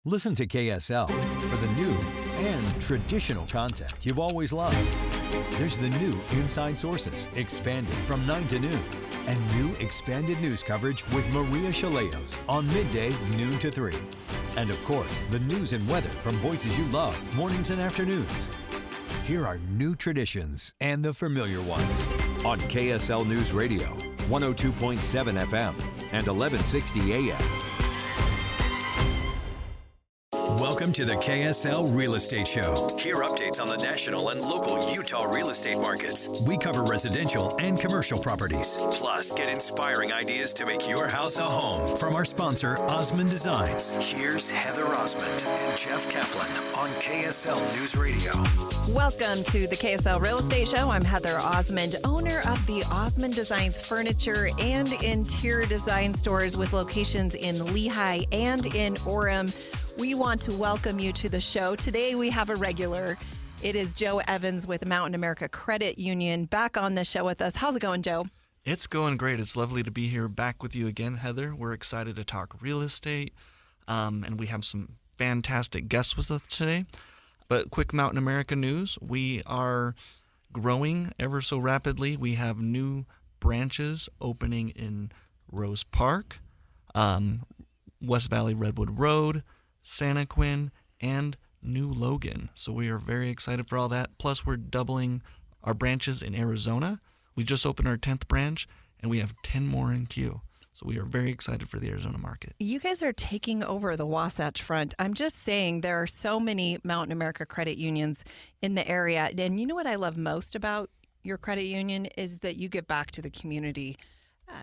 Listen to KSL for the new and traditional content you've always loved. There's the new Inside Sources, expanded from 9 to noon, and new expanded news coverage with Maria Chaleos on midday, noon to 3. And of course, the news and weather from voices you love, mornings and afternoons. Here are new traditions and the familiar ones on KSL News Radio, 102.7 FM and 1160 AM. Welcome to the KSL Real Estate Show. Hear updates on the national and local Utah real estate markets. We cover residential and commercial properties. Plus, get inspiring ideas to make your house a home from our sponsor, Osmond Designs. Here's Heather Osmond and Jeff Kaplan on KSL News Radio. Welcome to the KSL Real Estate Show. I'm Heather Osmond, owner of the Osmond Designs Furniture and Interior Design Stores with locations in Lehigh and in Orem. We want to welcome you to the show. Today we have a regular. It is Joe Evans with Mountain America Credit Union back on the show with us. How's it going, Joe? It's going great. It's lovely to be here back with you again, Heather. We're excited to talk real estate, and we have some fantastic guests with us today. But quick Mountain America news, we are growing ever so rapidly. We have new branches opening in Rose Park, West Valley Redwood Road, Santaquin, and New Logan. So we are very excited for all that. Plus, we're doubling our branches in Arizona. We just opened our 10th branch, and we have 10 more in queue. So we are very excited for the Arizona market. You guys are taking over the Wasatch Front. I'm just saying there are so many Mountain America credit unions in the area. And you know what I love most about your credit union is that you give back to the community.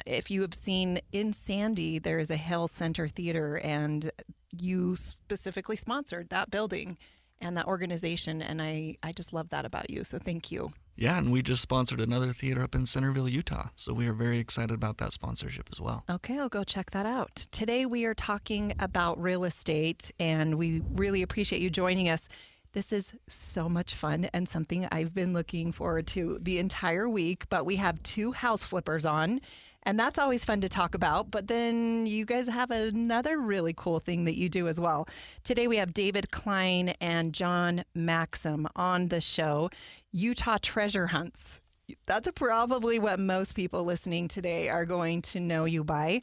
If you have seen in Sandy, there is a Hill Center Theater, and you specifically sponsored that building and that organization, and I just love that about you, so thank you. Yeah, and we just sponsored another theater up in Centerville, Utah, so we are very excited about that sponsorship as well. Okay, I'll go check that out. Today we are talking about real estate, and we really appreciate you joining us. This is so much fun and something I've been looking forward to the entire week, but we have two house flippers on, and that's always fun to talk about. But then you guys have another really cool thing that you do as well. Today we have David Cline and John Maxim on the show, Utah Treasure Hunts. That's probably what most people listening today are going to know you by.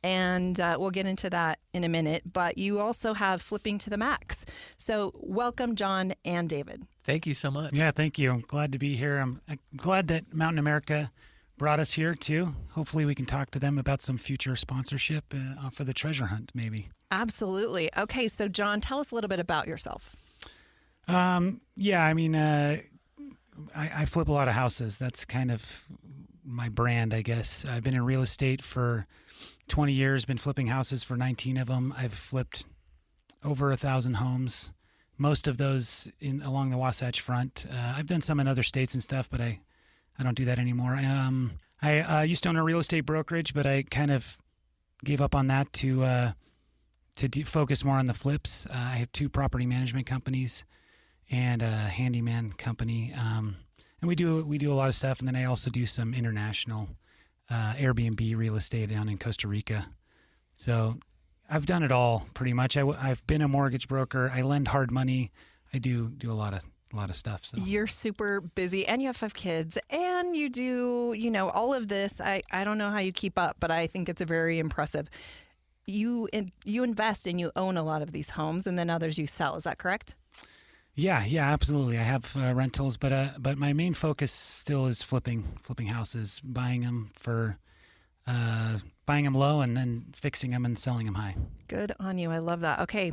And we'll get into that in a minute. But you also have Flipping to the Max. So welcome, John and David. Thank you so much. Yeah, thank you. I'm glad to be here. I'm glad that Mountain America brought us here, too. Hopefully we can talk to them about some future sponsorship for the treasure hunt, maybe. Absolutely. Okay, so John, tell us a little bit about yourself. I flip a lot of houses. That's kind of my brand, I guess. I've been in real estate for 20 years, been flipping houses for 19 of them. I've flipped over 1,000 homes, most of those along the Wasatch Front. I've done some in other states and stuff, but I don't do that anymore. I used to own a real estate brokerage, but I kind of gave up on that to focus more on the flips. I have 2 property management companies and a handyman company, and we do a lot of stuff. And then I also do some international Airbnb real estate down in Costa Rica. So I've done it all pretty much. I've been a mortgage broker. I lend hard money. I do a lot of stuff. So you're super busy, and you have 5 kids, and you do all of this. I don't know how you keep up, but I think it's very impressive. You invest and you own a lot of these homes, and then others you sell. Is that correct? Yeah, absolutely. I have rentals, but my main focus still is flipping houses, buying them low and then fixing them and selling them high. Good on you. I love that. Okay,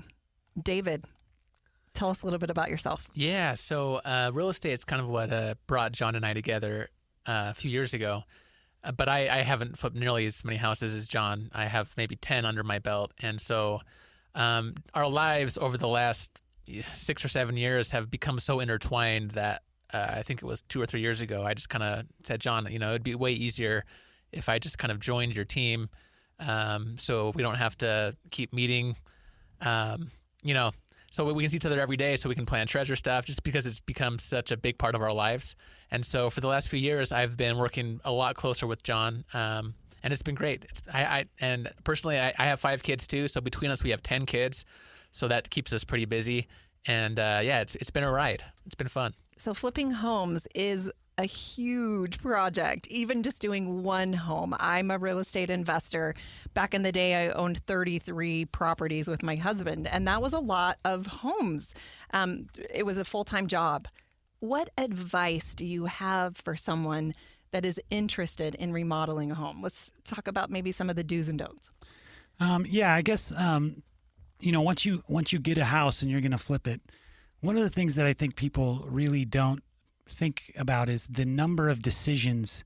David, tell us a little bit about yourself. Yeah, so real estate is kind of what brought John and I together a few years ago. But I haven't flipped nearly as many houses as John. I have maybe 10 under my belt. And so our lives over the last 6 or 7 years have become so intertwined that I think it was 2 or 3 years ago, I just kind of said, John, it'd be way easier if I just kind of joined your team, so we don't have to keep meeting, so we can see each other every day so we can plan treasure stuff, just because it's become such a big part of our lives. And so for the last few years, I've been working a lot closer with John, and it's been great. And personally, I have 5 kids too, so between us, we have 10 kids. So that keeps us pretty busy. And it's been a ride. It's been fun. So flipping homes is a huge project, even just doing one home. I'm a real estate investor. Back in the day, I owned 33 properties with my husband, and that was a lot of homes. It was a full-time job. What advice do you have for someone that is interested in remodeling a home? Let's talk about maybe some of the do's and don'ts. I guess, once you get a house and you're going to flip it, one of the things that I think people really don't think about is the number of decisions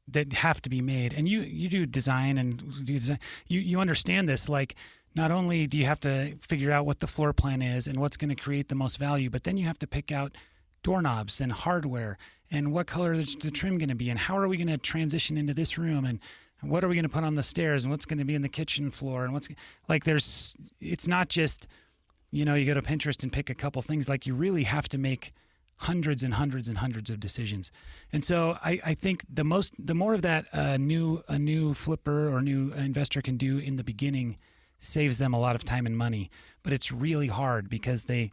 that have to be made. And you do design and do design. You understand this. Like, not only do you have to figure out what the floor plan is and what's going to create the most value, but then you have to pick out doorknobs and hardware and what color is the trim going to be and how are we going to transition into this room and what are we going to put on the stairs and what's going to be in the kitchen floor and it's not just, you go to Pinterest and pick a couple things. Like, you really have to make hundreds and hundreds and hundreds of decisions. And so I think the more of that a new flipper or new investor can do in the beginning saves them a lot of time and money. But it's really hard because they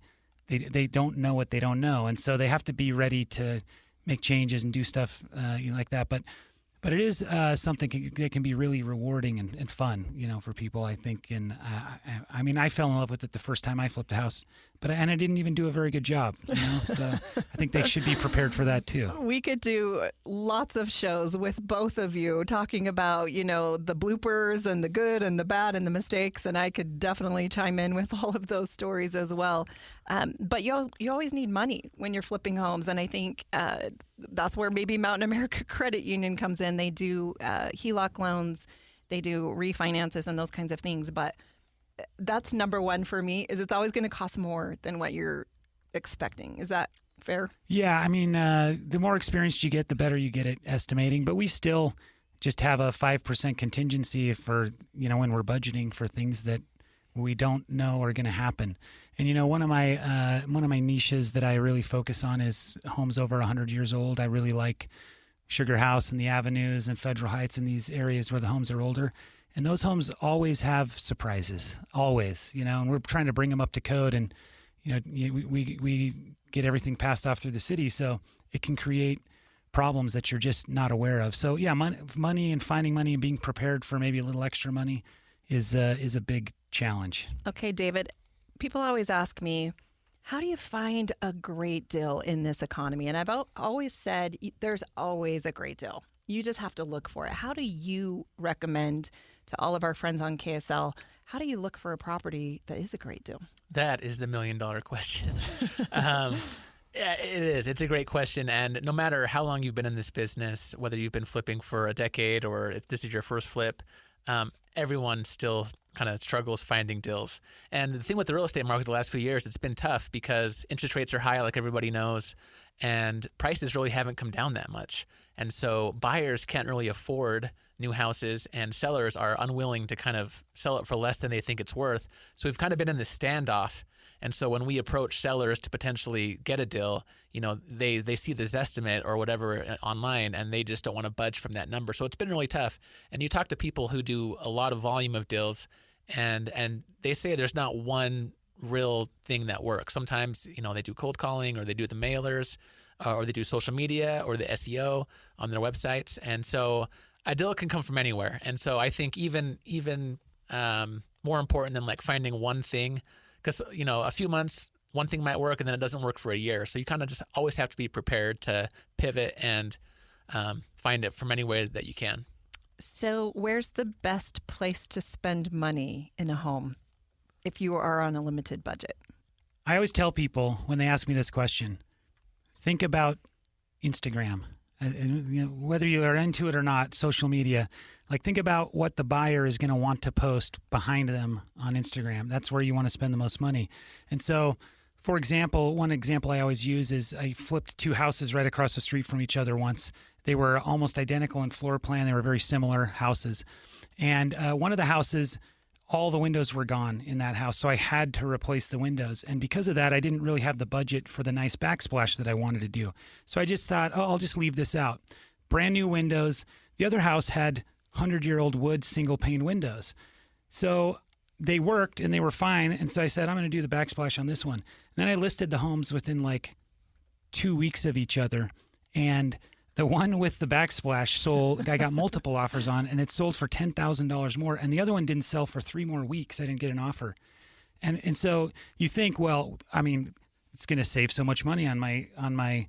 don't know what they don't know. And so they have to be ready to make changes and do stuff like that. But it is something that can be really rewarding and fun, for people, I think. And I fell in love with it the first time I flipped a house, and I didn't even do a very good job. So I think they should be prepared for that too. We could do lots of shows with both of you talking about, the bloopers and the good and the bad and the mistakes, and I could definitely chime in with all of those stories as well. But you always need money when you're flipping homes, and I think that's where maybe Mountain America Credit Union comes in. They do HELOC loans, they do refinances and those kinds of things. But that's number one for me, is it's always going to cost more than what you're expecting. Is that fair? Yeah, the more experienced you get, the better you get at estimating. But we still just have a 5% contingency for, when we're budgeting for things that we don't know are going to happen. And one of my niches that I really focus on is homes over 100 years old. I really like Sugar House and the Avenues and Federal Heights and these areas where the homes are older. And those homes always have surprises, always. And we're trying to bring them up to code. And we get everything passed off through the city, so it can create problems that you're just not aware of. So yeah, money and finding money and being prepared for maybe a little extra money is a big challenge. Okay, David, people always ask me, how do you find a great deal in this economy? And I've always said there's always a great deal. You just have to look for it. How do you recommend to all of our friends on KSL, how do you look for a property that is a great deal? That is the $1 million question. Yeah, it is. It's a great question. And no matter how long you've been in this business, whether you've been flipping for a decade or if this is your first flip, everyone still kind of struggles finding deals. And the thing with the real estate market the last few years, it's been tough because interest rates are high, like everybody knows, and prices really haven't come down that much. And so buyers can't really afford new houses, and sellers are unwilling to kind of sell it for less than they think it's worth. So we've kind of been in this standoff. And so when we approach sellers to potentially get a deal, they see this estimate or whatever online, and they just don't want to budge from that number. So it's been really tough. And you talk to people who do a lot of volume of deals, and they say there's not one real thing that works. Sometimes, they do cold calling, or they do the mailers, or they do social media or the SEO on their websites. And so a deal can come from anywhere. And so I think even more important than like finding one thing, because, a few months, one thing might work and then it doesn't work for a year. So you kind of just always have to be prepared to pivot and find it from anywhere that you can. So where's the best place to spend money in a home if you are on a limited budget? I always tell people when they ask me this question, think about Instagram. Whether you are into it or not, social media, like think about what the buyer is going to want to post behind them on Instagram. That's where you want to spend the most money. And so, for example, one example I always use is I flipped two houses right across the street from each other once. They were almost identical in floor plan. They were very similar houses. And one of the houses, all the windows were gone in that house, so I had to replace the windows. And because of that, I didn't really have the budget for the nice backsplash that I wanted to do. So I just thought, I'll just leave this out. Brand new windows. The other house had 100-year-old wood single-pane windows. So they worked and they were fine. And so I said, I'm going to do the backsplash on this one. And then I listed the homes within like 2 weeks of each other. And the one with the backsplash sold, I got multiple offers on, and it sold for $10,000 more. And the other one didn't sell for 3 more weeks. I didn't get an offer. And so you think, well, I mean, it's going to save so much money on my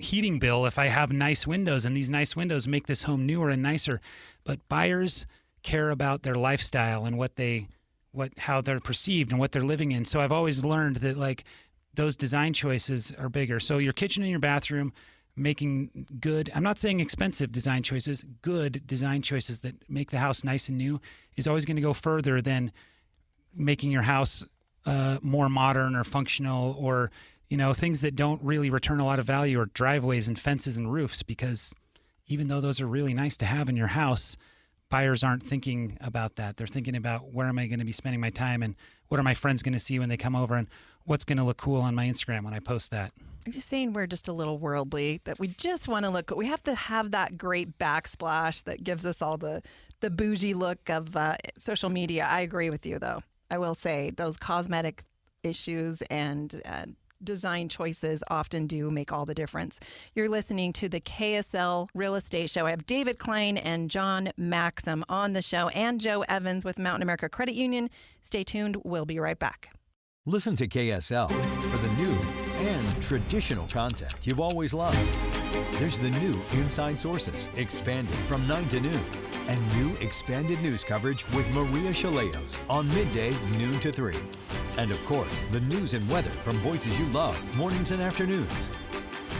heating bill if I have nice windows, and these nice windows make this home newer and nicer. But buyers care about their lifestyle and how they're perceived and what they're living in. So I've always learned that like those design choices are bigger. So your kitchen and your bathroom, making good, I'm not saying expensive design choices, good design choices that make the house nice and new is always going to go further than making your house more modern or functional, or things that don't really return a lot of value, or driveways and fences and roofs, because even though those are really nice to have in your house, buyers aren't thinking about that. They're thinking about where am I going to be spending my time, and what are my friends going to see when they come over, and what's going to look cool on my Instagram when I post that. Are you saying we're just a little worldly, that we just want to look? We have to have that great backsplash that gives us all the bougie look of social media. I agree with you, though. I will say those cosmetic issues and design choices often do make all the difference. You're listening to the KSL Real Estate Show. I have David Cline and John Maxim on the show, and Joe Evans with Mountain America Credit Union. Stay tuned. We'll be right back. Listen to KSL for the new and traditional content you've always loved. There's the new Inside Sources, expanded from 9 to noon, and new expanded news coverage with Maria Chaleos on midday, noon to 3. And of course, the news and weather from voices you love, mornings and afternoons.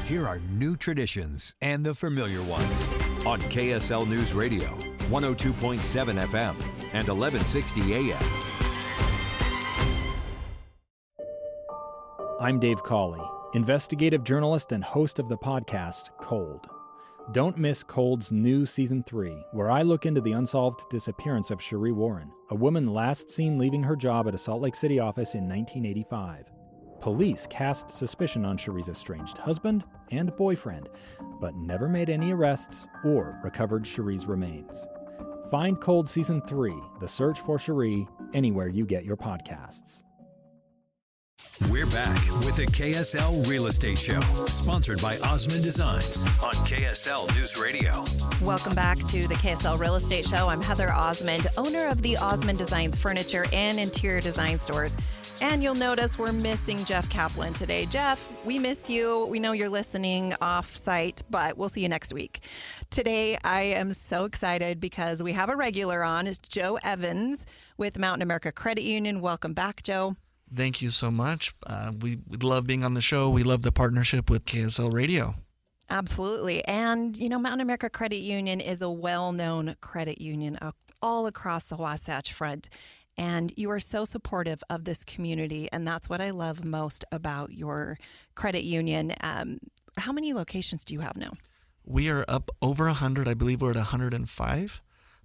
Here are new traditions and the familiar ones on KSL News Radio, 102.7 FM and 1160 AM. I'm Dave Cawley, investigative journalist and host of the podcast Cold. Don't miss Cold's new Season 3, where I look into the unsolved disappearance of Cherie Warren, a woman last seen leaving her job at a Salt Lake City office in 1985. Police cast suspicion on Cherie's estranged husband and boyfriend, but never made any arrests or recovered Cherie's remains. Find Cold Season 3, The Search for Cherie, anywhere you get your podcasts. We're back with the KSL Real Estate Show, sponsored by Osmond Designs on KSL News Radio. Welcome back to the KSL Real Estate Show. I'm Heather Osmond, owner of the Osmond Designs furniture and interior design stores. And you'll notice we're missing Jeff Kaplan today. Jeff, we miss you. We know you're listening off-site, but we'll see you next week. Today, I am so excited because we have a regular on. It's Joe Evans with Mountain America Credit Union. Welcome back, Joe. Thank you so much. We love being on the show. We love the partnership with KSL Radio. Absolutely. And, Mountain America Credit Union is a well-known credit union all across the Wasatch Front. And you are so supportive of this community. And that's what I love most about your credit union. How many locations do you have now? We are up over 100. I believe we're at 105.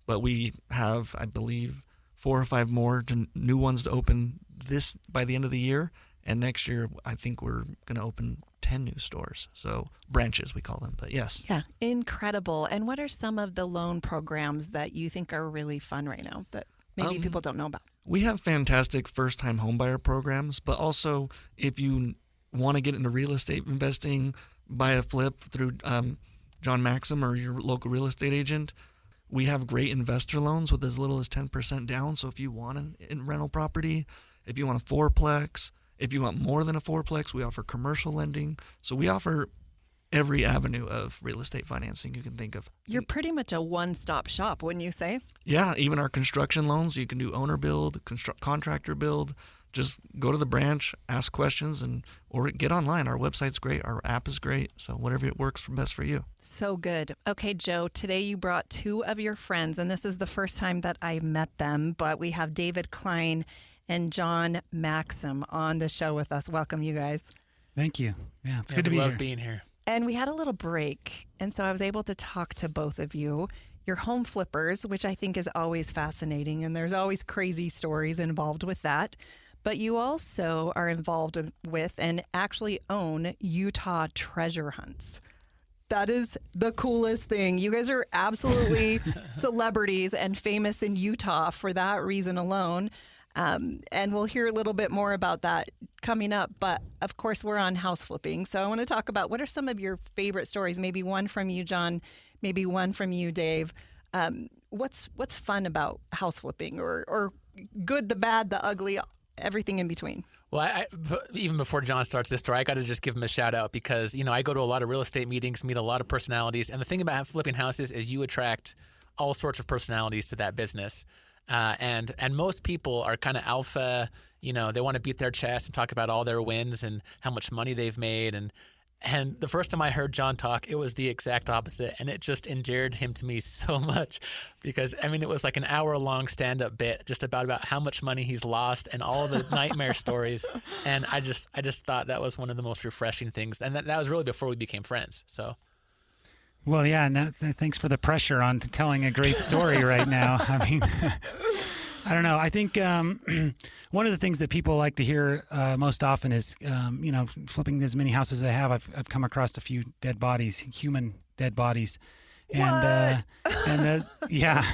But we have, I believe, 4 or 5 more new ones to open this by the end of the year, and next year I think we're going to open 10 new stores. So branches, we call them, but yes. Yeah, incredible. And what are some of the loan programs that you think are really fun right now that maybe people don't know about? We have fantastic first-time homebuyer programs, but also if you want to get into real estate investing, buy a flip through John Maxim or your local real estate agent. We have great investor loans with as little as 10% down. So if you want a rental property, if you want a fourplex, if you want more than a fourplex, we offer commercial lending. So we offer every avenue of real estate financing you can think of. You're pretty much a one-stop shop, wouldn't you say? Yeah, even our construction loans, you can do owner build, contractor build. Just go to the branch, ask questions, or get online. Our website's great. Our app is great. So whatever works best for you. So good. Okay, Joe, today you brought 2 of your friends, and this is the first time that I met them, but we have David Cline and John Maxim on the show with us. Welcome, you guys. Thank you. Yeah, it's good to be here. here. Love being here. And we had a little break, and so I was able to talk to both of you. You're home flippers, which I think is always fascinating, and there's always crazy stories involved with that. But you also are involved with and actually own Utah treasure hunts. That is the coolest thing. You guys are absolutely celebrities and famous in Utah for that reason alone. And we'll hear a little bit more about that coming up. But of course, we're on house flipping. So I want to talk about what are some of your favorite stories? Maybe one from you, John, maybe one from you, Dave. What's fun about house flipping, or good, the bad, the ugly, everything in between? Well, even before John starts this story, I got to just give him a shout out because, I go to a lot of real estate meetings, meet a lot of personalities. And the thing about flipping houses is you attract all sorts of personalities to that business. And most people are kind of alpha, they want to beat their chest and talk about all their wins and how much money they've made. And the first time I heard John talk, it was the exact opposite. And it just endeared him to me so much because, it was like an hour-long stand-up bit just about how much money he's lost and all the nightmare stories. And I just thought that was one of the most refreshing things. And that was really before we became friends. So. Well, yeah, thanks for the pressure on telling a great story right now. I don't know. I think one of the things that people like to hear most often is, flipping as many houses as I have, I've come across a few dead bodies, human dead bodies, and yeah,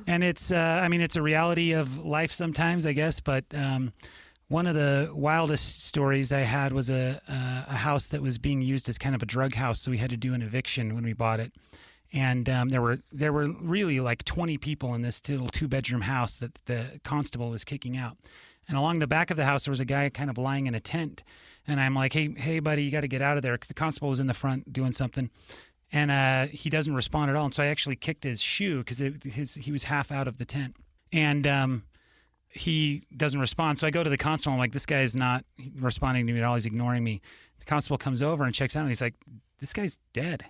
and it's it's a reality of life sometimes, I guess. But one of the wildest stories I had was a house that was being used as kind of a drug house, so we had to do an eviction when we bought it. And there were really like 20 people in this little 2-bedroom house that the constable was kicking out. And along the back of the house, there was a guy kind of lying in a tent. And I'm like, hey, buddy, you got to get out of there. The constable was in the front doing something. And he doesn't respond at all. And so I actually kicked his shoe because he was half out of the tent. And he doesn't respond. So I go to the constable. I'm like, this guy's not responding to me at all. He's ignoring me. The constable comes over and checks out. And he's like, this guy's dead.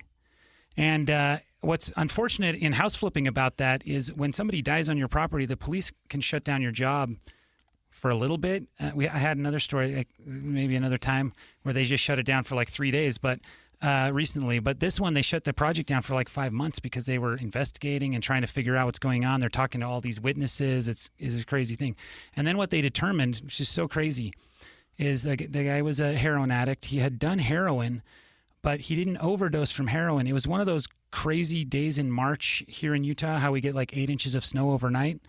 And what's unfortunate in house flipping about that is when somebody dies on your property, the police can shut down your job for a little bit. I had another story, maybe another time, where they just shut it down for like 3 days, but recently. But this one, they shut the project down for like 5 months because they were investigating and trying to figure out what's going on. They're talking to all these witnesses. It's a crazy thing. And then what they determined, which is so crazy, is the guy was a heroin addict. He had done heroin, but he didn't overdose from heroin. It was one of those crazy days in March here in Utah, how we get like 8 inches of snow overnight.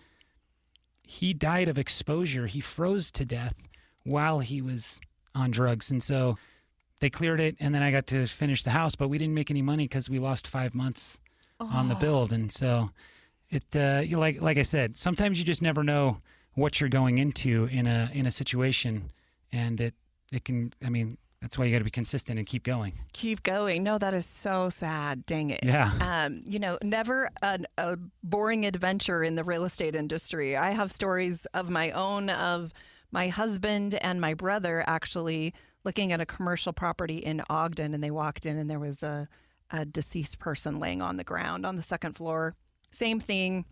He died of exposure. He froze to death while he was on drugs. And so they cleared it, and then I got to finish the house, but we didn't make any money because we lost 5 months on the build. And so it, like I said, sometimes you just never know what you're going into in a situation, and it can, that's why you got to be consistent and keep going. Keep going. No, that is so sad. Dang it. Yeah. Never a boring adventure in the real estate industry. I have stories of my own, of my husband and my brother actually looking at a commercial property in Ogden, and they walked in and there was a deceased person laying on the ground on the second floor. Same thing.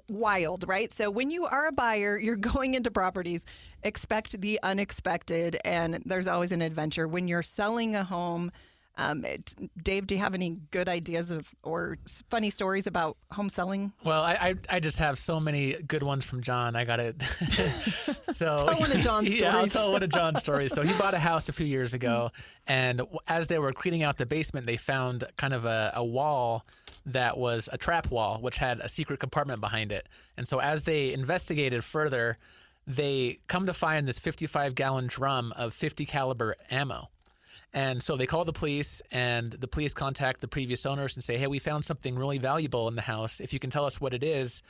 Wild, right? So when you are a buyer, you're going into properties, expect the unexpected, and there's always an adventure. When you're selling a home, Dave, do you have any good ideas or funny stories about home selling? Well, I just have so many good ones from John. I got it. So tell one of John's stories. Yeah, I'll tell one of John's stories. So he bought a house a few years ago, and as they were cleaning out the basement, they found kind of a wall that was a trap wall, which had a secret compartment behind it. And so as they investigated further, they come to find this 55-gallon drum of 50 caliber ammo. And so they call the police, and the police contact the previous owners and say, hey, we found something really valuable in the house. If you can tell us what it is,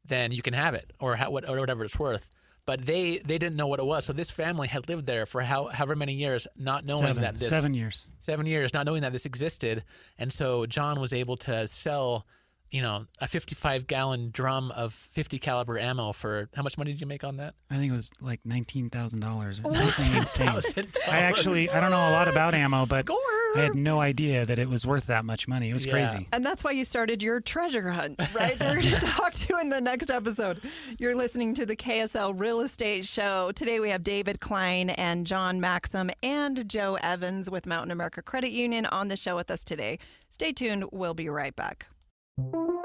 then you can have it, or whatever it's worth. But they didn't know what it was. So this family had lived there for however many years, not knowing that this 7 years. 7 years, not knowing that this existed. And so John was able to sell, a 55-gallon drum of 50 caliber ammo for how much money did you make on that? I think it was like $19,000 or something insane. I don't know a lot about ammo, but Score! I had no idea that it was worth that much money. It was crazy. And that's why you started your treasure hunt, right? We're going to talk to you in the next episode. You're listening to the KSL Real Estate Show. Today we have David Cline and John Maxim and Joe Evans with Mountain America Credit Union on the show with us today. Stay tuned. We'll be right back.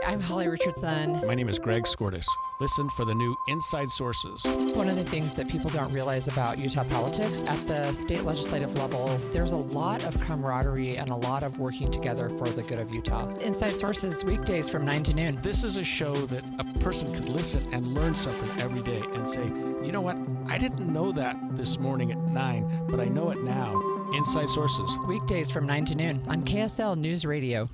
I'm Holly Richardson. My name is Greg Skortis. Listen for the new Inside Sources. One of the things that people don't realize about Utah politics, at the state legislative level, there's a lot of camaraderie and a lot of working together for the good of Utah. Inside Sources, weekdays from 9 to noon. This is a show that a person could listen and learn something every day and say, you know what, I didn't know that this morning at 9, but I know it now. Inside Sources. Weekdays from 9 to noon on KSL News Radio.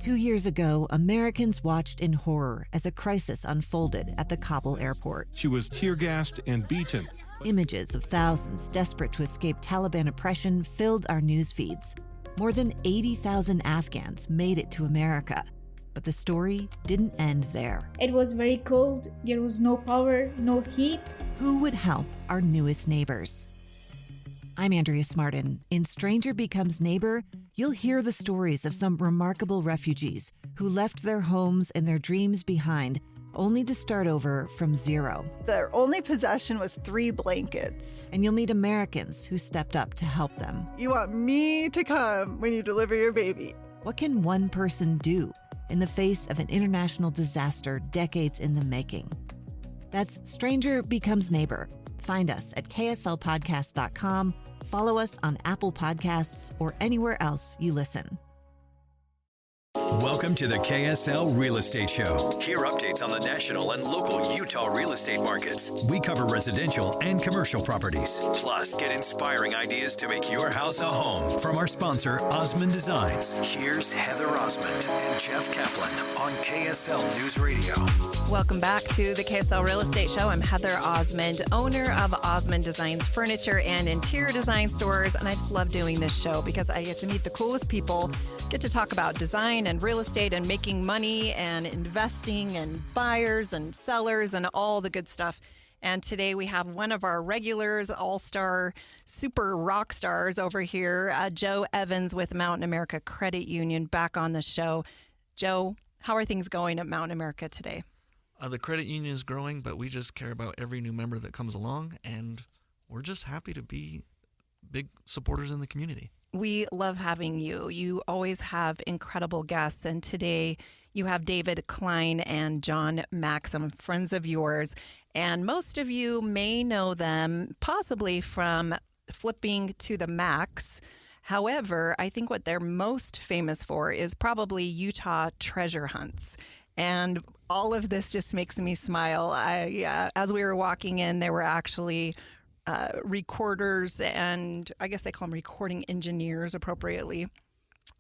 2 years ago, Americans watched in horror as a crisis unfolded at the Kabul airport. She was tear-gassed and beaten. Images of thousands desperate to escape Taliban oppression filled our news feeds. More than 80,000 Afghans made it to America. But the story didn't end there. It was very cold. There was no power, no heat. Who would help our newest neighbors? I'm Andrea Smartin. In Stranger Becomes Neighbor, you'll hear the stories of some remarkable refugees who left their homes and their dreams behind, only to start over from zero. Their only possession was 3 blankets. And you'll meet Americans who stepped up to help them. You want me to come when you deliver your baby. What can one person do in the face of an international disaster decades in the making? That's Stranger Becomes Neighbor. Find us at kslpodcast.com, follow us on Apple Podcasts, or anywhere else you listen. Welcome to the KSL Real Estate Show. Hear updates on the national and local Utah real estate markets. We cover residential and commercial properties. Plus, get inspiring ideas to make your house a home from our sponsor, Osmond Designs. Here's Heather Osmond and Jeff Kaplan on KSL News Radio. Welcome back to the KSL Real Estate Show. I'm Heather Osmond, owner of Osmond Designs Furniture and Interior Design Stores, and I just love doing this show because I get to meet the coolest people, get to talk about design and real estate and making money and investing and buyers and sellers and all the good stuff. And today we have one of our regulars, all-star, super rock stars over here, Joe Evans with Mountain America Credit Union, back on the show. Joe, how are things going at Mountain America today? The credit union is growing, but we just care about every new member that comes along, and we're just happy to be big supporters in the community. We love having you. You always have incredible guests, and today you have David Cline and John Maxim, friends of yours, and most of you may know them possibly from Flipping to the Max. However, I think what they're most famous for is probably Utah treasure hunts. And all of this just makes me smile. As we were walking in, there were actually recorders, and I guess they call them recording engineers appropriately.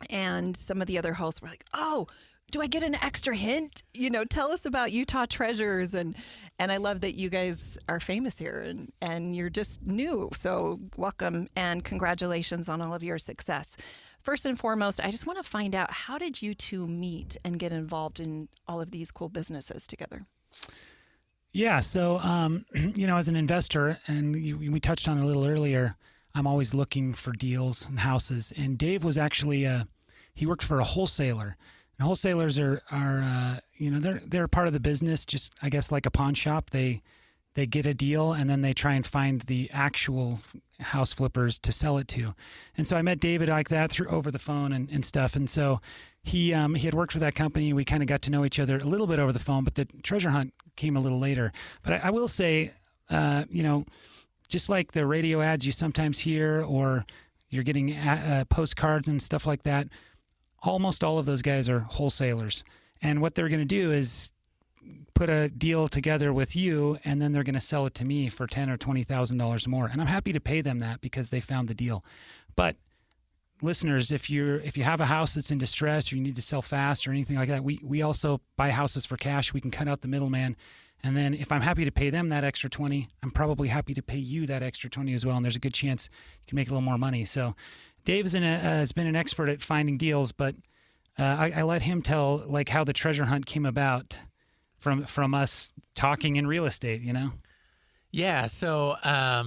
And some of the other hosts were like, oh, do I get an extra hint? You know, tell us about Utah treasures. And I love that you guys are famous here and you're just new. So welcome and congratulations on all of your success. First and foremost, I just want to find out, how did you two meet and get involved in all of these cool businesses together? Yeah, so, as an investor, and we touched on it a little earlier, I'm always looking for deals and houses. And Dave was actually, he worked for a wholesaler. And wholesalers are they're part of the business, just, I guess, like a pawn shop. They get a deal, and then they try and find the actual house flippers to sell it to. And so I met David like that over the phone and stuff. And so he had worked for that company. We kind of got to know each other a little bit over the phone, but the treasure hunt came a little later. But I will say, just like the radio ads you sometimes hear, or you're getting postcards and stuff like that, almost all of those guys are wholesalers. And what they're going to do is put a deal together with you, and then they're going to sell it to me for $10,000 or $20,000 more. And I'm happy to pay them that because they found the deal. But listeners, if you have a house that's in distress, or you need to sell fast or anything like that, we also buy houses for cash. We can cut out the middleman. And then if I'm happy to pay them that extra 20, I'm probably happy to pay you that extra 20 as well. And there's a good chance you can make a little more money. So Dave has been an expert at finding deals, but I let him tell like how the treasure hunt came about from us talking in real estate, you know? Yeah. So, I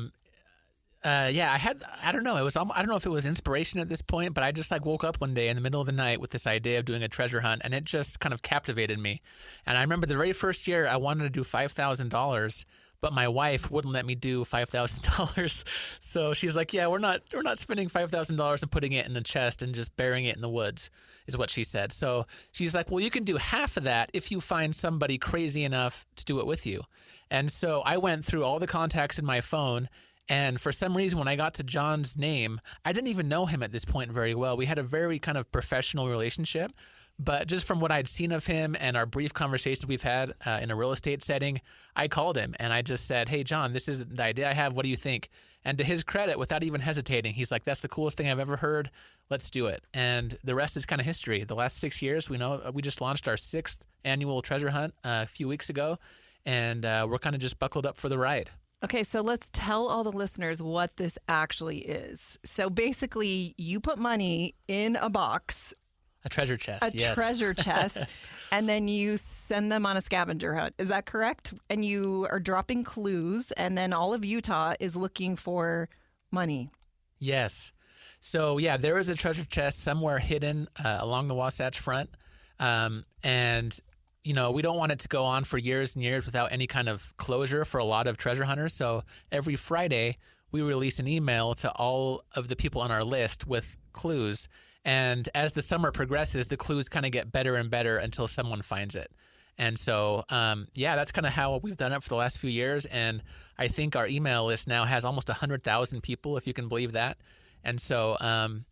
don't know. I don't know if it was inspiration at this point, but I just like woke up one day in the middle of the night with this idea of doing a treasure hunt, and it just kind of captivated me. And I remember the very first year I wanted to do $5,000, but my wife wouldn't let me do $5,000. So she's like, yeah, we're not spending $5,000 and putting it in a chest and just burying it in the woods, is what she said. So she's like, well, you can do half of that if you find somebody crazy enough to do it with you. And so I went through all the contacts in my phone, and for some reason, when I got to John's name, I didn't even know him at this point very well. We had a very kind of professional relationship, but just from what I'd seen of him and our brief conversations we've had in a real estate setting, I called him and I just said, hey, John, this is the idea I have. What do you think? And to his credit, without even hesitating, he's like, that's the coolest thing I've ever heard. Let's do it. And the rest is kind of history. The last 6 years, we just launched our 6th annual treasure hunt a few weeks ago, and we're kind of just buckled up for the ride. Okay, so let's tell all the listeners what this actually is. So basically, you put money in a box. A treasure chest, yes. Treasure chest, and then you send them on a scavenger hunt. Is that correct? And you are dropping clues, and then all of Utah is looking for money. Yes. So, yeah, there is a treasure chest somewhere hidden along the Wasatch Front, and you know, we don't want it to go on for years and years without any kind of closure for a lot of treasure hunters. So every Friday, we release an email to all of the people on our list with clues. And as the summer progresses, the clues kind of get better and better until someone finds it. And so, that's kind of how we've done it for the last few years. And I think our email list now has almost 100,000 people, if you can believe that. And so, and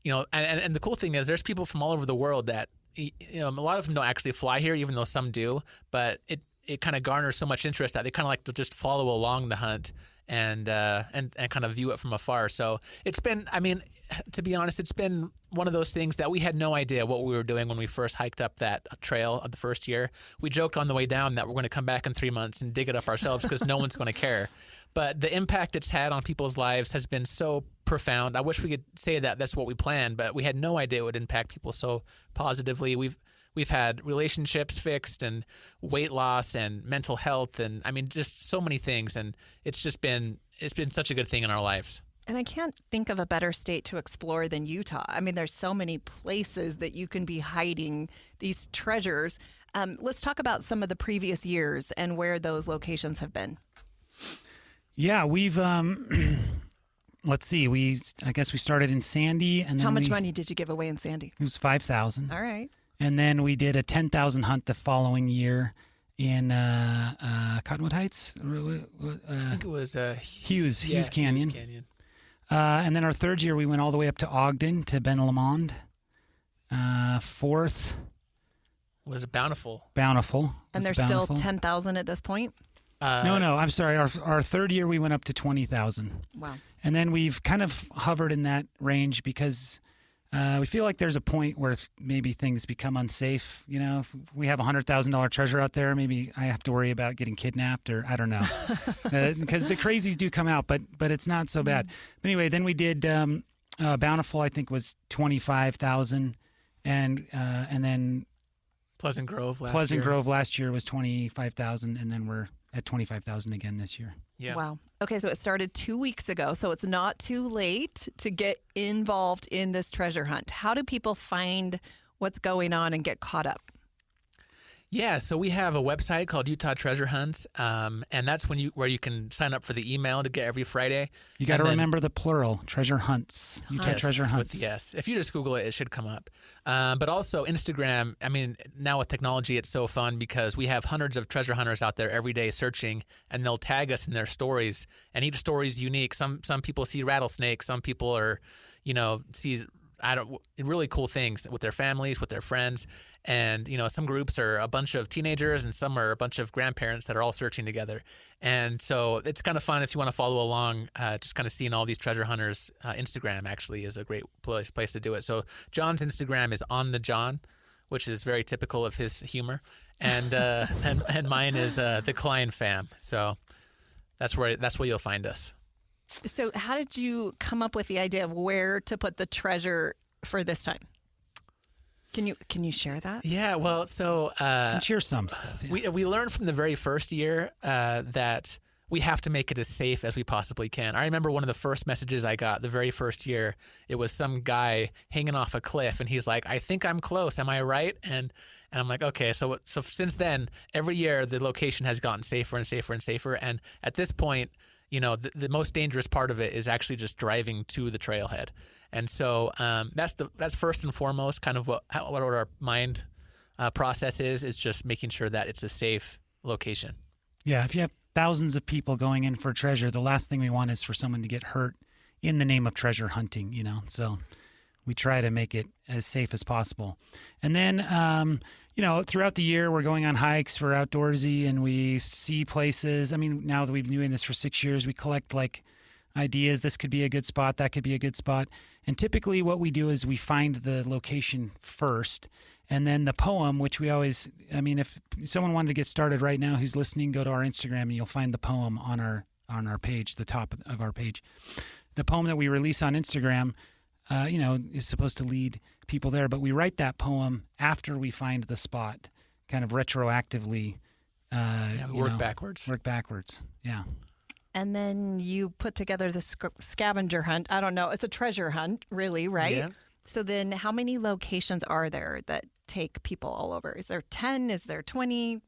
the cool thing is there's people from all over the world that, a lot of them don't actually fly here, even though some do, but it kind of garners so much interest that they kind of like to just follow along the hunt and kind of view it from afar. So it's been, to be honest, it's been one of those things that we had no idea what we were doing when we first hiked up that trail of the first year. We joked on the way down that we're going to come back in 3 months and dig it up ourselves because no one's going to care. But the impact it's had on people's lives has been so profound. I wish we could say that that's what we planned, but we had no idea it would impact people so positively. We've had relationships fixed and weight loss and mental health and just so many things, and it's been such a good thing in our lives. And I can't think of a better state to explore than Utah. There's so many places that you can be hiding these treasures. Let's talk about some of the previous years and where those locations have been. Yeah, we've let's see. I guess we started in Sandy, and then how much money did you give away in Sandy? It was $5,000. All right. And then we did a 10,000 hunt the following year in Cottonwood Heights. I think it was Hughes Canyon. Hughes Canyon. And then our third year, we went all the way up to Ogden to Ben Lomond. Fourth was Bountiful. And there's still 10,000 at this point? No, I'm sorry. Our third year, we went up to 20,000. Wow. And then we've kind of hovered in that range because we feel like there's a point where maybe things become unsafe. If we have $100,000 treasure out there, maybe I have to worry about getting kidnapped, or I don't know, because the crazies do come out, but it's not so bad. But anyway, then we did Bountiful. I think was 25,000, and then Pleasant Grove last year was 25,000, and then we're at 25,000 again this year. Yeah. Wow. Okay, so it started 2 weeks ago, so it's not too late to get involved in this treasure hunt. How do people find what's going on and get caught up? Yeah, so we have a website called Utah Treasure Hunts, and that's where you can sign up for the email to get every Friday. You got to remember the plural, treasure hunts. Utah Treasure Hunts. Yes, if you just Google it, it should come up. But also Instagram. Now with technology, it's so fun because we have hundreds of treasure hunters out there every day searching, and they'll tag us in their stories. And each story is unique. Some people see rattlesnakes. Some people are, see really cool things with their families, with their friends. And, some groups are a bunch of teenagers and some are a bunch of grandparents that are all searching together. And so it's kind of fun if you want to follow along, just kind of seeing all these treasure hunters. Instagram actually is a great place to do it. So John's Instagram is On the John, which is very typical of his humor. And and mine is the Cline fam. So that's where you'll find us. So how did you come up with the idea of where to put the treasure for this time? Can you share that? Yeah, well, so share some stuff. Yeah. We learned from the very first year that we have to make it as safe as we possibly can. I remember one of the first messages I got the very first year. It was some guy hanging off a cliff, and he's like, "I think I'm close. Am I right?" And I'm like, okay. So since then, every year the location has gotten safer and safer and safer. And at this point, the most dangerous part of it is actually just driving to the trailhead. And so that's first and foremost kind of what our mind process is just making sure that it's a safe location. Yeah, if you have thousands of people going in for treasure, the last thing we want is for someone to get hurt in the name of treasure hunting, So we try to make it as safe as possible. And then, throughout the year, we're going on hikes, we're outdoorsy, and we see places. I mean, now that we've been doing this for 6 years, we collect ideas. This could be a good spot, that could be a good spot. And typically what we do is we find the location first, and then the poem, which we always, if someone wanted to get started right now who's listening, go to our Instagram and you'll find the poem on our page, the top of our page. The poem that we release on Instagram, is supposed to lead people there, but we write that poem after we find the spot, kind of retroactively. Work backwards. Yeah. And then you put together the scavenger hunt. I don't know. It's a treasure hunt, really, right? Yeah. So then how many locations are there that take people all over? Is there 10? Is there 20?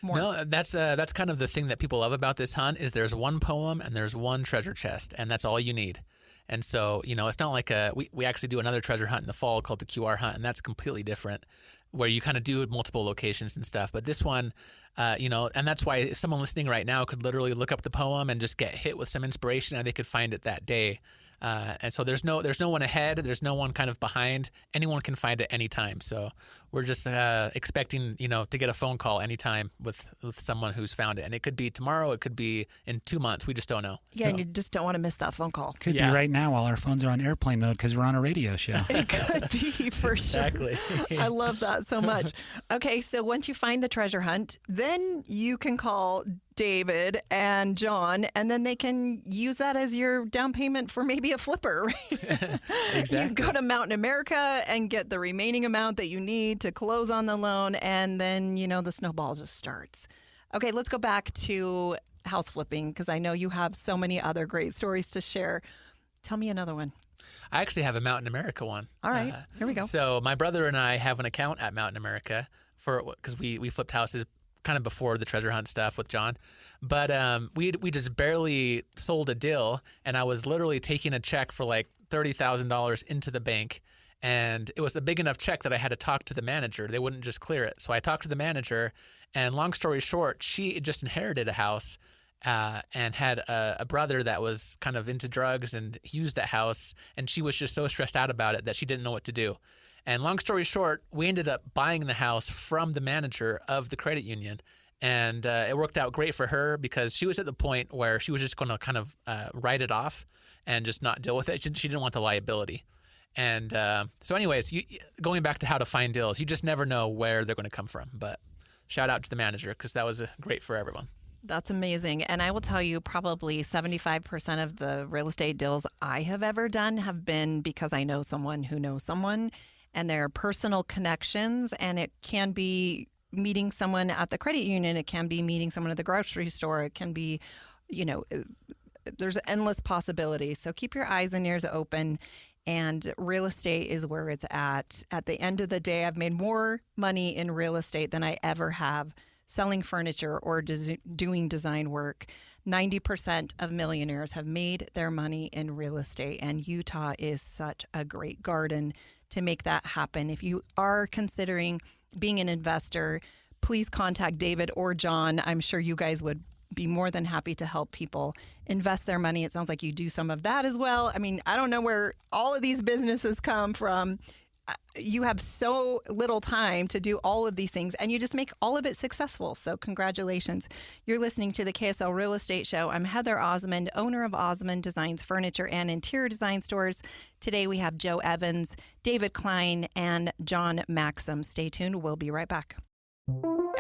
More? No, that's kind of the thing that people love about this hunt is there's one poem and there's one treasure chest, and that's all you need. And so, it's not like we actually do another treasure hunt in the fall called the QR hunt, and that's completely different, where you kind of do multiple locations and stuff. But this one, and that's why someone listening right now could literally look up the poem and just get hit with some inspiration, and they could find it that day. And so there's no one ahead. There's no one kind of behind. Anyone can find it anytime. So we're just expecting, to get a phone call anytime with someone who's found it. And it could be tomorrow. It could be in 2 months. We just don't know. Yeah, and you just don't want to miss that phone call. Could be right now while our phones are on airplane mode because we're on a radio show. It could be for sure. Exactly. I love that so much. Okay, so once you find the treasure hunt, then you can call David and John, and then they can use that as your down payment for maybe a flipper. Right? Exactly. You go to Mountain America and get the remaining amount that you need to close on the loan, and then, the snowball just starts. Okay, let's go back to house flipping because I know you have so many other great stories to share. Tell me another one. I actually have a Mountain America one. All right, here we go. So my brother and I have an account at Mountain America because we flipped houses kind of before the treasure hunt stuff with John. But we just barely sold a deal, and I was literally taking a check for like $30,000 into the bank. And it was a big enough check that I had to talk to the manager. They wouldn't just clear it. So I talked to the manager, and long story short, she just inherited a house and had a brother that was kind of into drugs and he used that house. And she was just so stressed out about it that she didn't know what to do. And long story short, we ended up buying the house from the manager of the credit union. And it worked out great for her because she was at the point where she was just going to kind of write it off and just not deal with it. She didn't want the liability. And so anyways, going back to how to find deals, you just never know where they're going to come from. But shout out to the manager because that was great for everyone. That's amazing. And I will tell you, probably 75% of the real estate deals I have ever done have been because I know someone who knows someone, and they're personal connections. And it can be meeting someone at the credit union. It can be meeting someone at the grocery store. It can be, there's endless possibilities. So keep your eyes and ears open. And real estate is where it's at. At the end of the day, I've made more money in real estate than I ever have selling furniture or doing design work. 90% of millionaires have made their money in real estate, and Utah is such a great garden to make that happen. If you are considering being an investor, please contact David or John. I'm sure you guys would be more than happy to help people invest their money. It sounds like you do some of that as well. I mean, I don't know where all of these businesses come from. You have so little time to do all of these things, and you just make all of it successful. So congratulations. You're listening to the KSL Real Estate Show. I'm Heather Osmond, owner of Osmond Designs Furniture and Interior Design Stores. Today we have Joe Evans, David Cline, and John Maxim. Stay tuned. We'll be right back.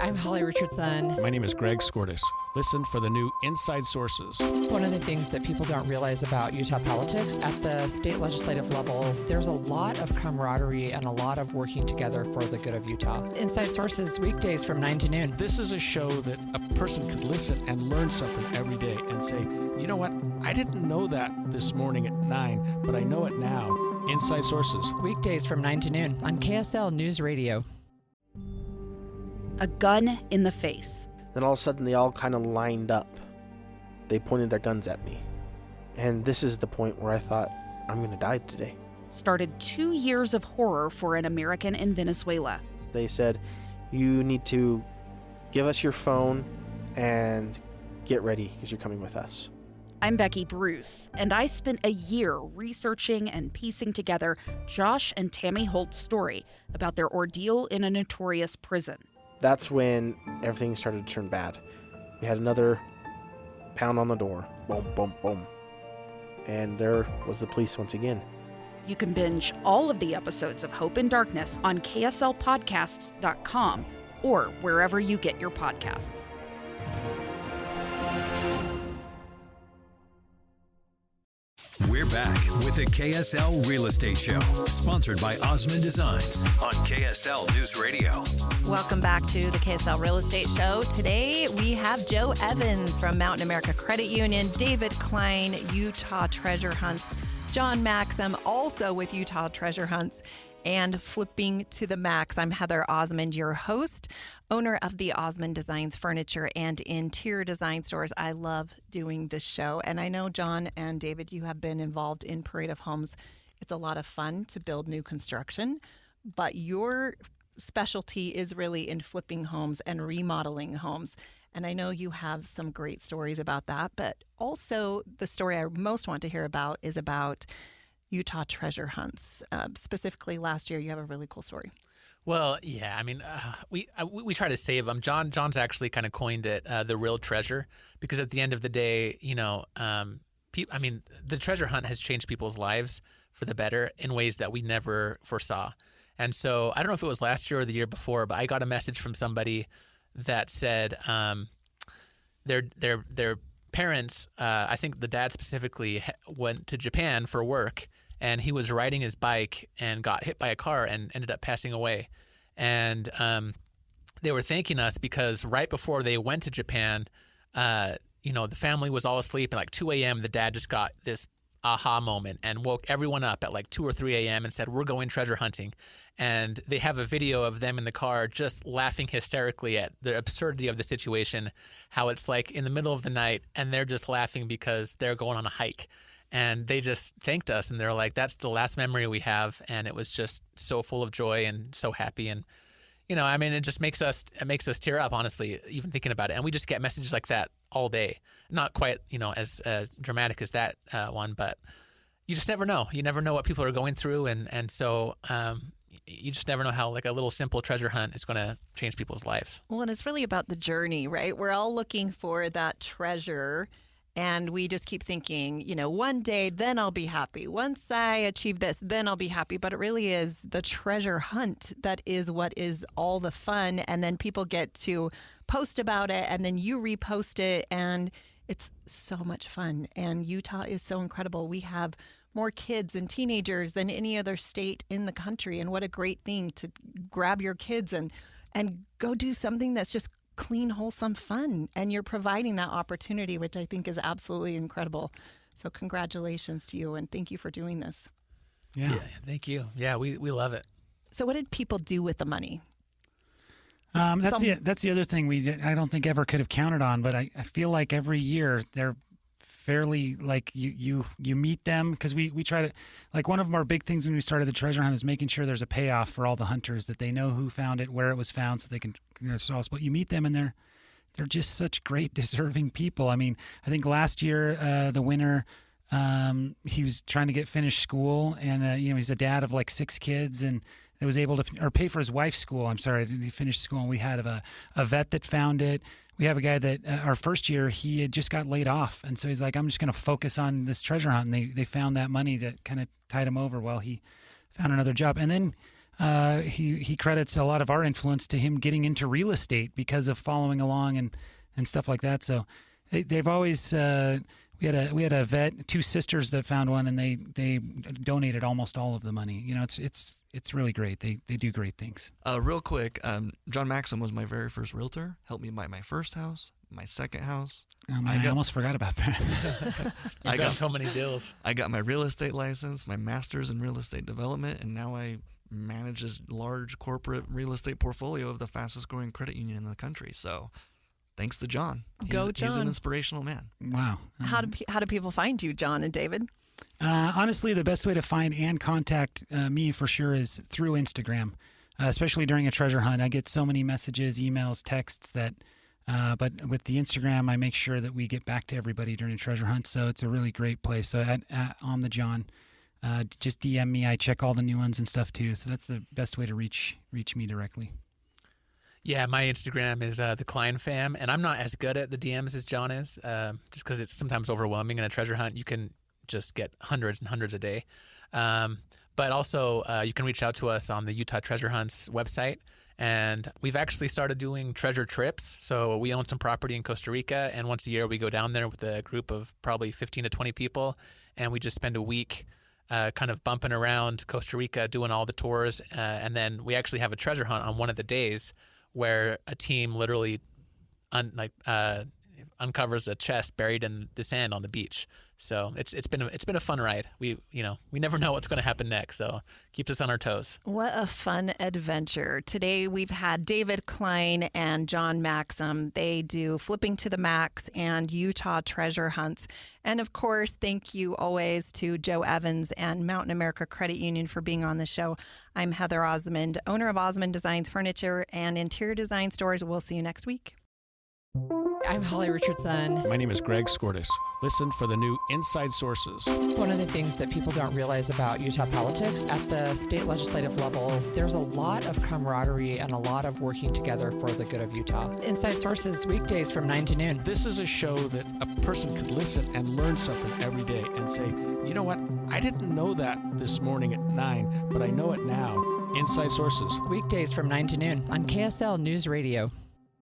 I'm Holly Richardson. My name is Greg Skortis. Listen for the new Inside Sources. One of the things that people don't realize about Utah politics, at the state legislative level, there's a lot of camaraderie and a lot of working together for the good of Utah. Inside Sources, weekdays from 9 to noon. This is a show that a person could listen and learn something every day and say, you know what, I didn't know that this morning at 9, but I know it now. Inside Sources. Weekdays from 9 to noon on KSL News Radio. A gun in the face. Then all of a sudden they all kind of lined up. They pointed their guns at me. And this is the point where I thought, I'm going to die today. Started 2 years of horror for an American in Venezuela. They said, you need to give us your phone and get ready because you're coming with us. I'm Becky Bruce, and I spent a year researching and piecing together Josh and Tammy Holt's story about their ordeal in a notorious prison. That's when everything started to turn bad. We had another pound on the door. Boom, boom, boom. And there was the police once again. You can binge all of the episodes of Hope in Darkness on kslpodcasts.com or wherever you get your podcasts. We're back with the KSL Real Estate Show, sponsored by Osmond Designs on KSL News Radio. Welcome back to the KSL Real Estate Show. Today we have Joe Evans from Mountain America Credit Union, David Cline, Utah Treasure Hunts, John Maxim, also with Utah Treasure Hunts, and Flipping to the Max. I'm Heather Osmond, your host, owner of the Osmond Designs Furniture and Interior Design Stores. I love doing this show, and I know John and David, you have been involved in Parade of Homes. It's a lot of fun to build new construction, but your specialty is really in flipping homes and remodeling homes. And I know you have some great stories about that, but also the story I most want to hear about is about Utah Treasure Hunts. Specifically last year, you have a really cool story. Well, yeah, I mean, we try to save them. John's actually kind of coined it the real treasure, because at the end of the day, you know, the treasure hunt has changed people's lives for the better in ways that we never foresaw. And so I don't know if it was last year or the year before, but I got a message from somebody that said their parents, I think the dad specifically, went to Japan for work, and he was riding his bike and got hit by a car and ended up passing away. And they were thanking us because right before they went to Japan, the family was all asleep, and like 2 a.m. the dad just got this aha moment and woke everyone up at like 2 or 3 a.m. and said, we're going treasure hunting. And they have a video of them in the car just laughing hysterically at the absurdity of the situation, how it's like in the middle of the night and they're just laughing because they're going on a hike. And they just thanked us, and they're like, that's the last memory we have. And it was just so full of joy and so happy. And, you know, I mean, it makes us tear up, honestly, even thinking about it. And we just get messages like that all day. Not quite, as dramatic as that one, but you just never know. You never know what people are going through. And so you just never know how like a little simple treasure hunt is going to change people's lives. Well, and it's really about the journey, right? We're all looking for that treasure. And we just keep thinking, one day, then I'll be happy. Once I achieve this, then I'll be happy. But it really is the treasure hunt that is what is all the fun. And then people get to post about it, and then you repost it. And it's so much fun. And Utah is so incredible. We have more kids and teenagers than any other state in the country. And what a great thing to grab your kids and go do something that's just clean, wholesome fun. And you're providing that opportunity, which I think is absolutely incredible. So congratulations to you, and thank you for doing this. Yeah, thank you. Yeah, we love it. So what did people do with the money? That's the other thing I don't think ever could have counted on, but I feel like every year they're fairly like you meet them, because we try to, like, one of our big things when we started the treasure hunt is making sure there's a payoff for all the hunters, that they know who found it, where it was found, so they can solve. But you meet them and they're just such great, deserving people. I mean, I think last year the winner, he was trying to finish school, and he's a dad of like 6 kids, and it was able to pay for his wife's school. I'm sorry, he finished school, and we had a vet that found it. We have a guy that our first year, he had just got laid off. And so he's like, I'm just going to focus on this treasure hunt. And they found that money that kind of tied him over while he found another job. And then he credits a lot of our influence to him getting into real estate because of following along and stuff like that. So they've always we had a vet, 2 sisters that found one, and they donated almost all of the money. You know, it's really great. They do great things. Real quick, John Maxim was my very first realtor. Helped me buy my first house, my second house. Oh man, I almost forgot about that. You've done so many deals. I got my real estate license, my master's in real estate development, and now I manage a large corporate real estate portfolio of the fastest growing credit union in the country. So thanks to John. Go, John. He's an inspirational man. Wow. How do people find you, John and David? Honestly, the best way to find and contact me for sure is through Instagram, especially during a treasure hunt. I get so many messages, emails, texts that, but with the Instagram, I make sure that we get back to everybody during a treasure hunt. So it's a really great place. So on the John, just DM me. I check all the new ones and stuff too. So that's the best way to reach me directly. Yeah, my Instagram is the Cline fam, and I'm not as good at the DMs as John is, just because it's sometimes overwhelming in a treasure hunt. You can just get hundreds and hundreds a day. But also, you can reach out to us on the Utah Treasure Hunts website, and we've actually started doing treasure trips. So we own some property in Costa Rica, and once a year we go down there with a group of probably 15 to 20 people, and we just spend a week kind of bumping around Costa Rica, doing all the tours, and then we actually have a treasure hunt on one of the days where a team literally uncovers a chest buried in the sand on the beach. So it's been a fun ride. We never know what's going to happen next, so keeps us on our toes. What a fun adventure. Today we've had David Cline and John Maxim. They do Flipping to the Max and Utah Treasure Hunts. And of course, thank you always to Joe Evans and Mountain America Credit Union for being on the show. I'm Heather Osmond, owner of Osmond Designs Furniture and Interior Design Stores. We'll see you next week. I'm Holly Richardson. My name is Greg Skordas. Listen for the new Inside Sources. One of the things that people don't realize about Utah politics, at the state legislative level, there's a lot of camaraderie and a lot of working together for the good of Utah. Inside Sources, weekdays from 9 to noon. This is a show that a person could listen and learn something every day and say, you know what, I didn't know that this morning at 9, but I know it now. Inside Sources. Weekdays from 9 to noon on KSL News Radio.